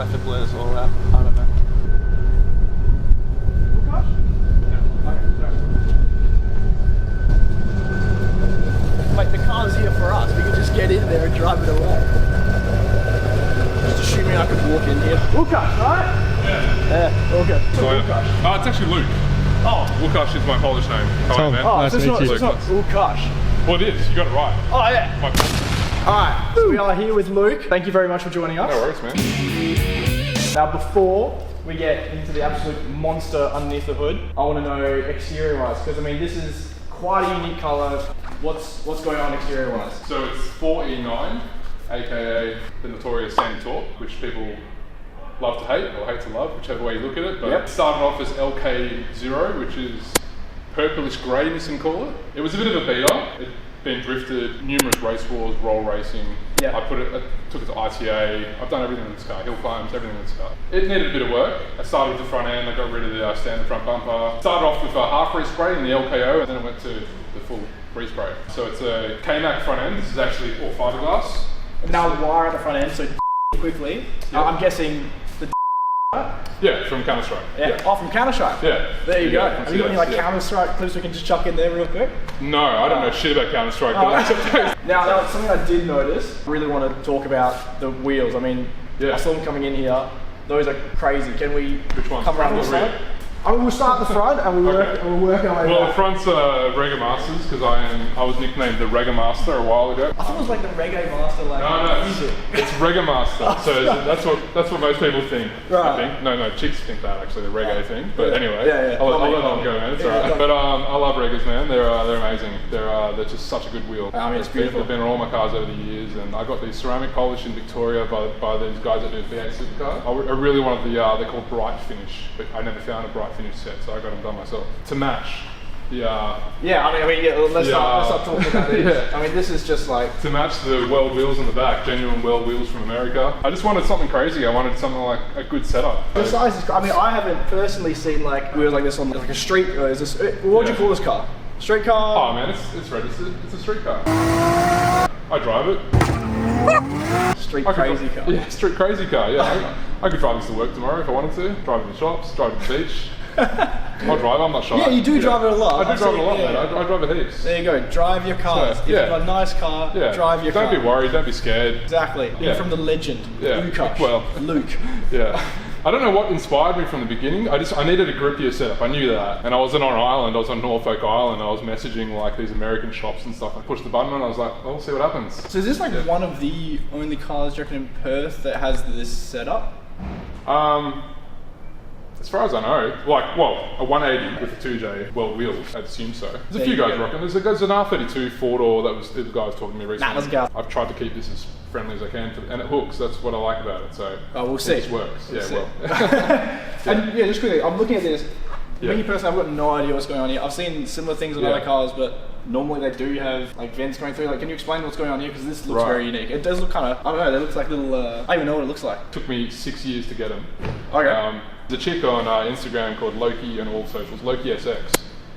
have to blur this all out. I don't know. Like the car's here for us, we can just get in there and drive it away. Just assuming I could walk in here. Lukash, right? Yeah. Yeah, all good. Oh, it's actually Luke. Oh. Lukash is my Polish name. Tom. Man. Oh, Nice so to meet you. it's not Lukash. Well, it is. You got it right. Oh, yeah. My fault. Alright, so we are here with Luke. Thank you very much for joining us. No worries, man. Now, before we get into the absolute monster underneath the hood, I want to know exterior-wise, because I mean, this is quite a unique colour. What's going on exterior-wise? So it's 4E9, aka the notorious Sandy Torque, which people love to hate or hate to love, whichever way you look at it. But it started off as LK0, which is purplish grey, you can call it. It was a bit of a beater. It'd been drifted, numerous race wars, roll racing. Yeah. I took it to ITA. I've done everything with this car, hill climbs, everything with this car. It needed a bit of work. I started with the front end, I got rid of the standard front bumper. Started off with a half respray in the LKO, and then I went to the full respray. So it's a K-Mac front end. This is actually all fiberglass. Now, wire at the front end, so quickly. I'm guessing the Yeah, from Counter-Strike. Yeah. Oh, from Counter-Strike? Yeah. There you go. Yeah, Have you got any like Counter-Strike clips we can just chuck in there real quick? No, I don't know shit about Counter-Strike. Now, something I did notice, I really want to talk about the wheels. I mean, I saw them coming in here. Those are crazy. Can we Which ones? come around this side? I mean, we'll start at the front and we'll work our way Well, back. the front's Reggae Masters, because I was nicknamed the Reggae Master a while ago. I thought it was like the Reggae Master, like No, music. it's Reggae Master. So that's what most people think. Right. I think. No, chicks think that actually, the reggae thing. But anyway, Yeah. I'll let them go, man. It's alright. But I love reggaes, man. They're amazing. They're just such a good wheel. I mean, it's beautiful. They've been on all my cars over the years, and I got these ceramic polish in Victoria by these guys that do V8 supercar. I really wanted they're called Bright Finish, but I never found a Bright Finish set, so I got them done myself to match. Let's not talk about these. I mean, this is just like to match the weld wheels on the back, genuine weld wheels from America. I just wanted something crazy. I wanted something like a good setup. the size is. I mean, I haven't personally seen like wheels like this on like a street. Is this? What would you call this car? Street car? Oh man, it's registered. It's a street car. I drive it. Street crazy car. Yeah, street crazy car. Yeah, I could drive this to work tomorrow if I wanted to. Drive to the shops, drive to the beach. I'll drive, I'm not shy. Yeah, you do drive it a lot. I do drive it a lot, man. I drive it heaps. There you go, drive your cars. So, if you've got a nice car, drive your car. Don't be worried, don't be scared. Exactly. Yeah. From the legend, Lukash. Well, Luke. Yeah. I don't know what inspired me from the beginning. I needed a grippier setup. I knew that. And I wasn't on Ireland, I was on Norfolk Island. I was messaging like these American shops and stuff. I pushed the button and I was like, well, we'll see what happens. So is this like one of the only cars, do you reckon, in Perth that has this setup? As far as I know, a 180 with a 2J weld wheels, I'd assume so. There's a few guys rocking. There's an R32 four-door the guy was talking to me recently. Let's go. I've tried to keep this as friendly as I can, and it hooks. That's what I like about it. So we'll see. It just works. Well. And just quickly, I'm looking at this. Me personally, I've got no idea what's going on here. I've seen similar things on other cars, but normally they do have like vents going through. Like, can you explain what's going on here? Because this looks very unique. It does look kind of, I don't know, it looks like little, I don't even know what it looks like. Took me 6 years to get them. Okay. There's a chick on Instagram called Loki and all socials, Loki SX.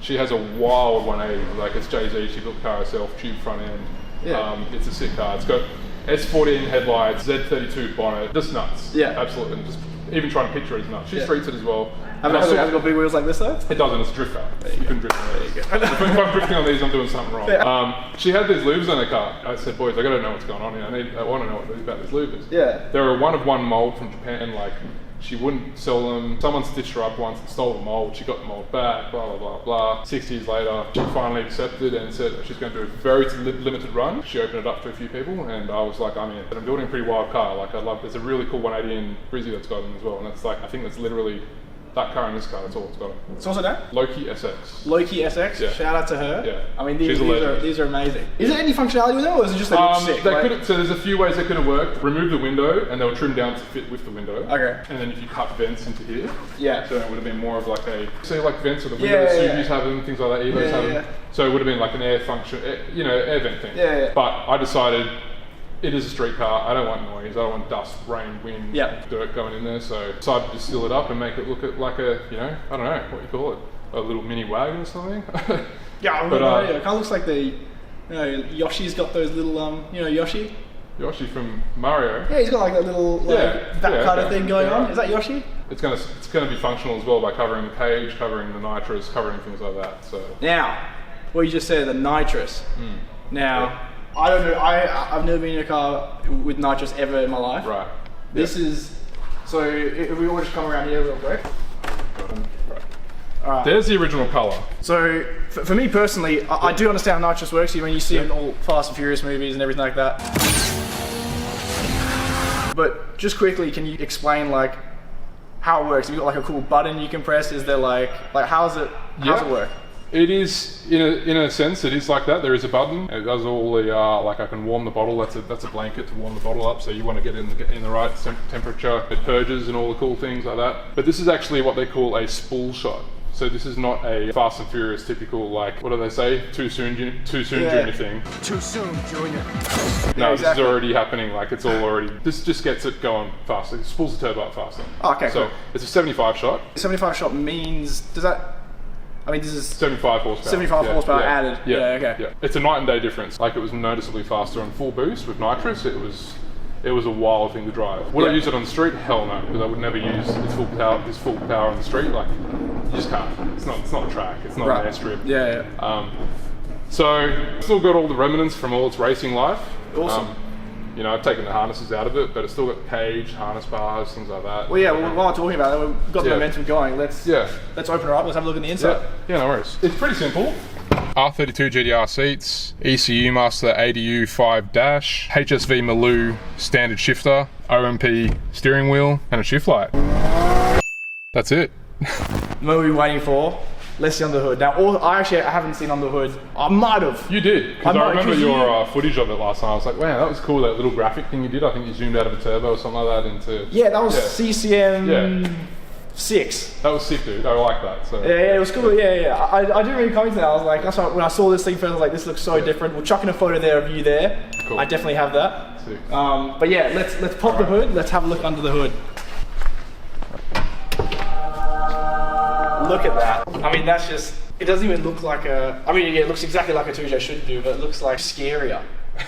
She has a wild 180, like it's Jay-Z, she built the car herself, tube front end. Yeah. It's a sick car. It's got S14 headlights, Z32 bonnet, just nuts. Yeah. Absolutely. And just even trying to picture it is nuts. She streets it as well. Have it got big wheels like this though? It doesn't, it's a drift car. You can drift on it. There you go. If I'm drifting on these, I'm doing something wrong. Yeah. She had these lubes on the car. I said, boys, I gotta know what's going on here. I want to know what about these lubers. Yeah. They're a one-of-one mold from Japan, like, she wouldn't sell them. Someone stitched her up once and stole the mold. She got the mold back, blah, blah, blah, blah. 6 years later, she finally accepted and said she's going to do a very limited run. She opened it up to a few people and I was like, I'm in. But I'm building a pretty wild car. Like, there's a really cool 180 in Brizzy that's got them as well. And that's like, I think that's literally that car and this car, that's all it's got. So what's her name? Loki SX. Loki SX? Yeah. Shout out to her. Yeah. I mean, these are amazing. Is there any functionality with them or is it just they look sick? So there's a few ways they could have worked. Remove the window and they were trimmed down to fit with the window. Okay. And then if you cut vents into here, so it would have been more of like a, say like vents or the window, Suzuki's have them, things like that, Evos have them. So it would have been like an air function, air vent thing. Yeah. But I decided, it is a street car, I don't want noise, I don't want dust, rain, wind, dirt going in there, so I decided to still it up and make it look like a, I don't know, what you call it, a little mini wagon or something. Yeah, but it kind of looks like the, Yoshi's got those little, Yoshi? Yoshi from Mario. Yeah, he's got like that little that kind of thing going on. Is that Yoshi? It's gonna be functional as well by covering the cage, covering the nitrous, covering things like that. So now, what you just said, the nitrous. Now, I don't know. I've never been in a car with nitrous ever in my life. Right. This is so. If we all just come around here real quick. Right. There's the original colour. So, for me personally, I do understand how nitrous works. When you see it in all Fast and Furious movies and everything like that. But just quickly, can you explain like how it works? Have you got like a cool button you can press? Is there like how's it work? It is in a sense it is like that. There is a button. It does all the like I can warm the bottle. That's a blanket to warm the bottle up. So you want to get in the right temperature. It purges and all the cool things like that. But this is actually what they call a spool shot. So this is not a Fast and Furious typical, like, what do they say? Too soon Junior thing. Too soon, Junior. No, exactly. This is already happening, like it's all already, this just gets it going faster. It spools the turbo up faster. Oh, okay, so cool. It's a 75 shot. 75 shot means, this is 75 horsepower. 75 horsepower added. Yeah, okay. Yeah. It's a night and day difference. Like it was noticeably faster on full boost with nitrous. It was a wild thing to drive. Would I use it on the street? Hell no, because I would never use this full power on the street. Like, you just can't. It's not a track. It's not an airstrip. Yeah. So, still got all the remnants from all its racing life. Awesome. You know, I've taken the harnesses out of it, but it's still got cage, harness bars, things like that. Well, yeah. While I'm talking about it, we've got the momentum going. Let's open her up. Let's have a look in the inside. Yeah, no worries. It's pretty simple. R32 GDR seats, ECU Master ADU 5 dash, HSV Maloo standard shifter, OMP steering wheel, and a shift light. That's it. What are we waiting for? Let's see under the hood. Now, I haven't seen under the hood. I might have. You did, because I remember your footage of it last time. I was like, wow, that was cool, that little graphic thing you did. I think you zoomed out of a turbo or something like that into... Yeah, that was CCM 6. That was sick, dude. I like that. So. Yeah, it was cool. Yeah. I didn't really come into that. I was like, that's why when I saw this thing first, I was like, this looks so different. We'll chuck in a photo there of you there. Cool. I definitely have that. Sick. But yeah, let's pop the hood. Let's have a look under the hood. Look at that. I mean, that's just, it doesn't even look like it looks exactly like a 2J should do, but it looks like scarier,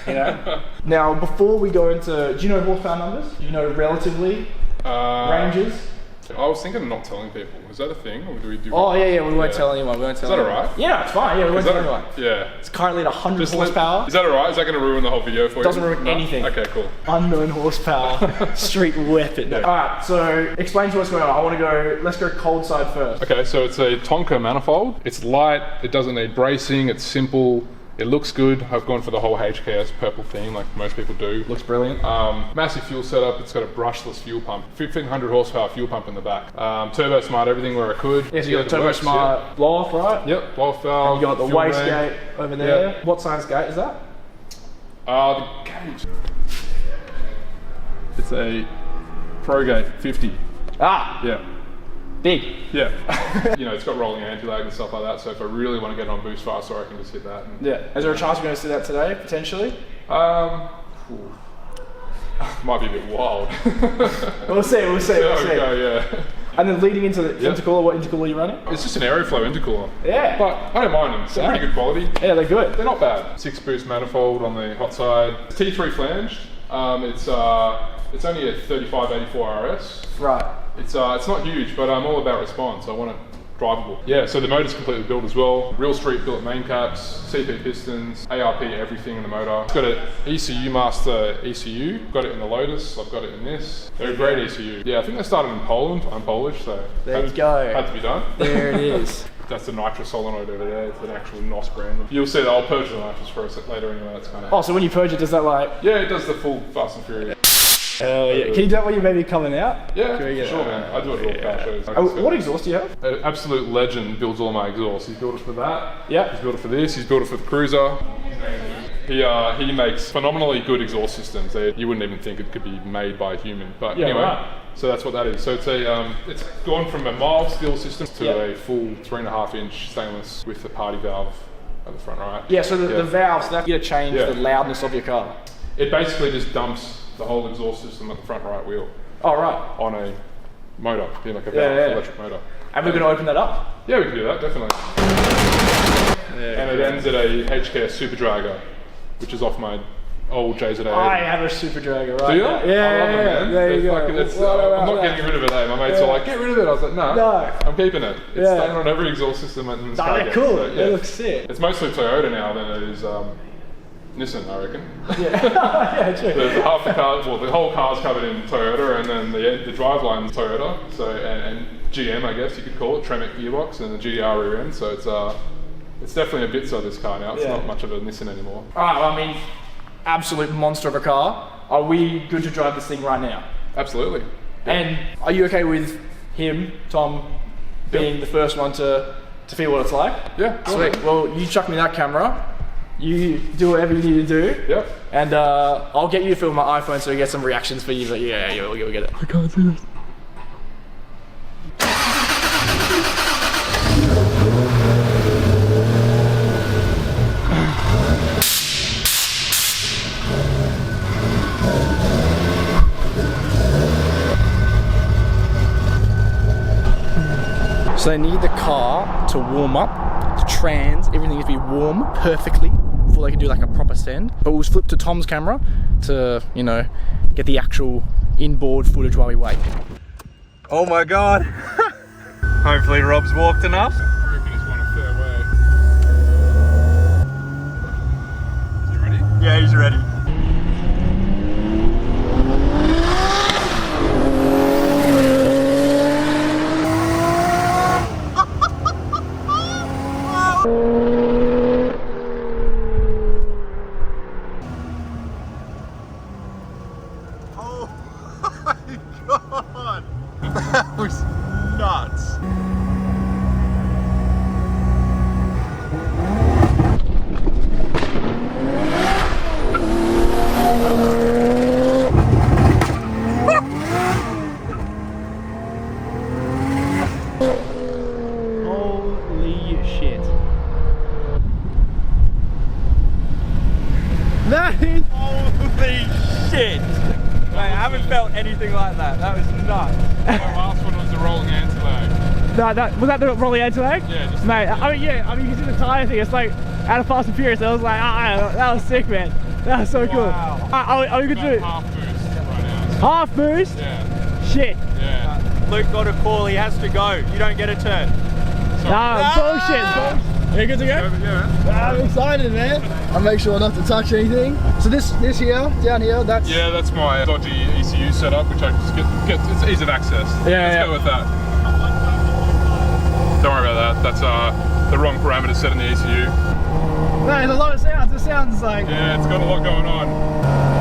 you know? Now, before we go into, do you know horsepower numbers? Do you know relatively ranges? I was thinking of not telling people. Is that a thing, or do we do? Oh yeah, we won't tell anyone. Is that alright? Yeah, it's fine. Yeah, we won't tell anyone. Yeah. It's currently at 100 horsepower. Is that alright? Is that going to ruin the whole video for you? Doesn't ruin anything. Okay, cool. Unknown horsepower, street weapon. Yeah. Alright, so explain to us what's going on. Let's go cold side first. Okay, so it's a Tonka manifold. It's light. It doesn't need bracing. It's simple. It looks good. I've gone for the whole HKS purple theme like most people do. Looks brilliant. Massive fuel setup. It's got a brushless fuel pump. 1500 horsepower fuel pump in the back. Turbo Smart everything where I could. Yeah, so you got a Turbo Smart blow off, right? Yep, blow off valve. And you got the wastegate over there. Yep. What size gate is that? The gauge. It's a Pro Gate 50. Ah! Yeah. Big. Yeah. You know, it's got rolling anti-lag and stuff like that, so if I really want to get on boost faster, I can just hit that. Yeah. Is there a chance we're going to see that today, potentially? Might be a bit wild. We'll see. Okay, yeah. And then leading into the intercooler, what intercooler are you running? It's just an Aeroflow intercooler. Yeah. But I don't mind them. They're pretty good quality. Yeah, they're good. They're not bad. 6 boost manifold on the hot side. It's T3 flanged. It's only a 3584 RS. Right. It's not huge, but I'm all about response. I want it drivable. Yeah, so the motor's completely built as well. Real street built main caps, CP pistons, ARP everything in the motor. It's got an ECU Master ECU. Got it in the Lotus. I've got it in this. They're a great ECU. Yeah, I think they started in Poland. I'm Polish, so there you go. Had to be done. There it is. That's the Nitrous solenoid over there. It's an actual NOS brand. You'll see that I'll purge the Nitrous for us later anyway. That's kind of. Oh, so when you purge it, does that like? Yeah, it does the full Fast and Furious. Hell yeah. Can you do that when you're maybe coming out? Yeah, sure man. I do it all car shows. What exhaust do you have? An absolute legend builds all my exhausts. He's built it for that. Yeah. He's built it for this. He's built it for the Cruiser. He makes phenomenally good exhaust systems. You wouldn't even think it could be made by a human. But anyway, right. So that's what that is. So it's gone from a mild steel system to a full 3.5-inch stainless with a party valve at the front right. Yeah, so the valves, that's going to change the loudness of your car. It basically just dumps the whole exhaust system at the front right wheel. Oh, right. On a motor, like a valve electric motor. And we're going to open that up? Yeah, we can do that, definitely. And it ends at a HKS Super Dragger, which is off my old JZ 180. I have a Super Dragon right Do you? now. Yeah, I love them, man. There you go. I'm not getting rid of it, My mates are like, get rid of it. I was like, no. I'm keeping it. It's staying on every exhaust system in this car. They're cool. So, they look sick. It's mostly Toyota now than it is Nissan, I reckon. Yeah, true. The half the car, well, the whole car's covered in Toyota, and then the driveline Toyota. So and GM, I guess you could call it, Tremec gearbox and the GDR rear end. So it's definitely a Bitso, this car now. It's not much of a Nissan anymore. All right, well, I mean, absolute monster of a car. Are we good to drive this thing right now? Absolutely. Yeah. And are you okay with him, Tom, being the first one to feel what it's like? Yeah. Sweet. Well, you chuck me that camera. You do whatever you need to do. Yep. And I'll get you to film my iPhone so we get some reactions for you. But yeah, we'll get it. I can't do this. So they need the car to warm up, to trans, everything needs to be warm perfectly before they can do like a proper send. But we'll flip to Tom's camera to, you know, get the actual inboard footage while we wait. Oh my god. Hopefully Rob's walked enough. I reckon he's won a fair way. Is he ready? Yeah, he's ready. Oh my god! That was nuts! Holy shit. That is... Holy shit! Mate, I haven't felt anything like that. That was nuts. My last one was the rolling anti-lag. No, was that the rolling anti-lag? Yeah, just mate, I mean, you can see the tire thing, it's like out of Fast and Furious. I was like, that was sick, man. That was so cool. Are we good to do half boost right now. So half boost? yeah. Shit. Yeah. Luke got a call, he has to go. You don't get a turn. Nah, bullshit. Are you good to go? Yeah. I'm excited, man. I'll make sure not to touch anything. So this here, down here, that's... Yeah, that's my dodgy ECU setup, which I just get it's ease of access. Let's go with that. Don't worry about that. That's the wrong parameter set in the ECU. No, there's a lot of sounds. It sounds like... Yeah, it's got a lot going on.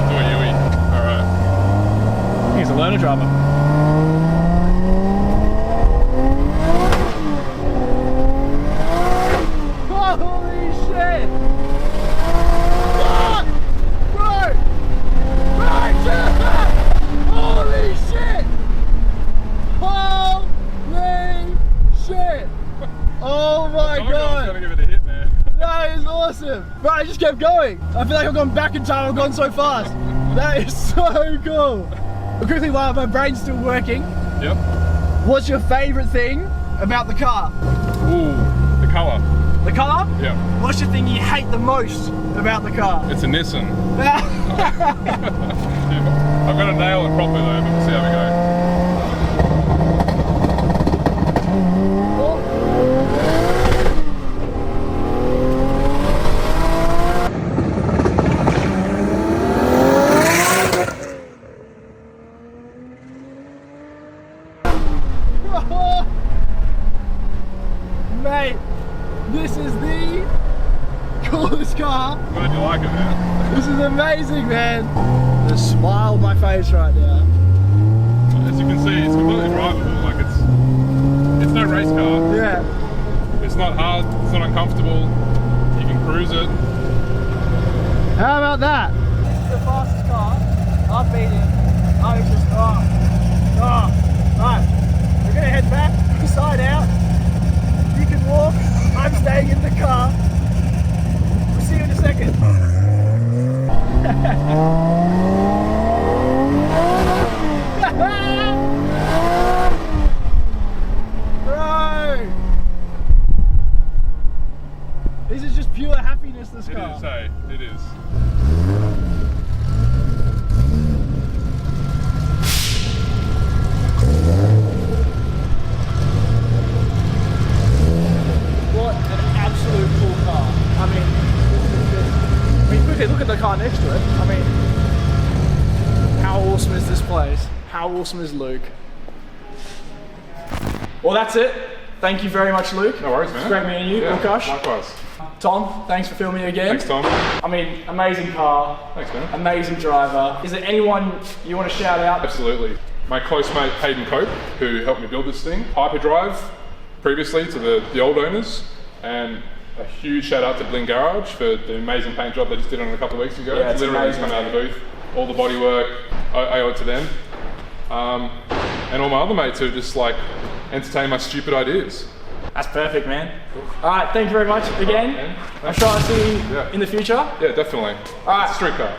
Do a Yui. Alright. He's a learner driver. Holy shit! What? Bro! Holy shit! Holy shit! Oh my god! I was gonna give it a hit, man. That is awesome! Bro, I just kept going. I feel like I've gone back in time. I've gone so fast. That is so cool. But quickly, while my brain's still working. Yep. What's your favourite thing about the car? Ooh, the colour. The colour? Yeah. What's your thing you hate the most about the car? It's a Nissan. I've got to nail it properly though, but we'll see how we go. Mate, this is the coolest car. Glad you like it, man. This is amazing, man. The smile on my face right now. As you can see, it's completely drivable. Like it's no race car. Yeah. It's not hard. It's not uncomfortable. You can cruise it. How about that? This is the fastest car I've been in. I was just, right. We're gonna head back, inside out. You can walk. I'm staying in the car. We'll see you in a second. Bro! This is just pure happiness, this How awesome is Luke? Well, that's it. Thank you very much, Luke. No worries, man. It's great meeting you, Lukash. Likewise. Tom, thanks for filming me again. Thanks, Tom. I mean, amazing car. Thanks, man. Amazing driver. Is there anyone you want to shout out? Absolutely. My close mate, Hayden Cope, who helped me build this thing. Hyperdrive, previously to the old owners. And a huge shout out to Bling Garage for the amazing paint job they just did on it a couple of weeks ago. Yeah, it's literally amazing, just come out of the booth. All the body work, I owe it to them. And all my other mates who just like entertain my stupid ideas. That's perfect, man. All right, thank you very much again. I'm sure I'll see you in the future. Yeah, definitely. All right. Street car.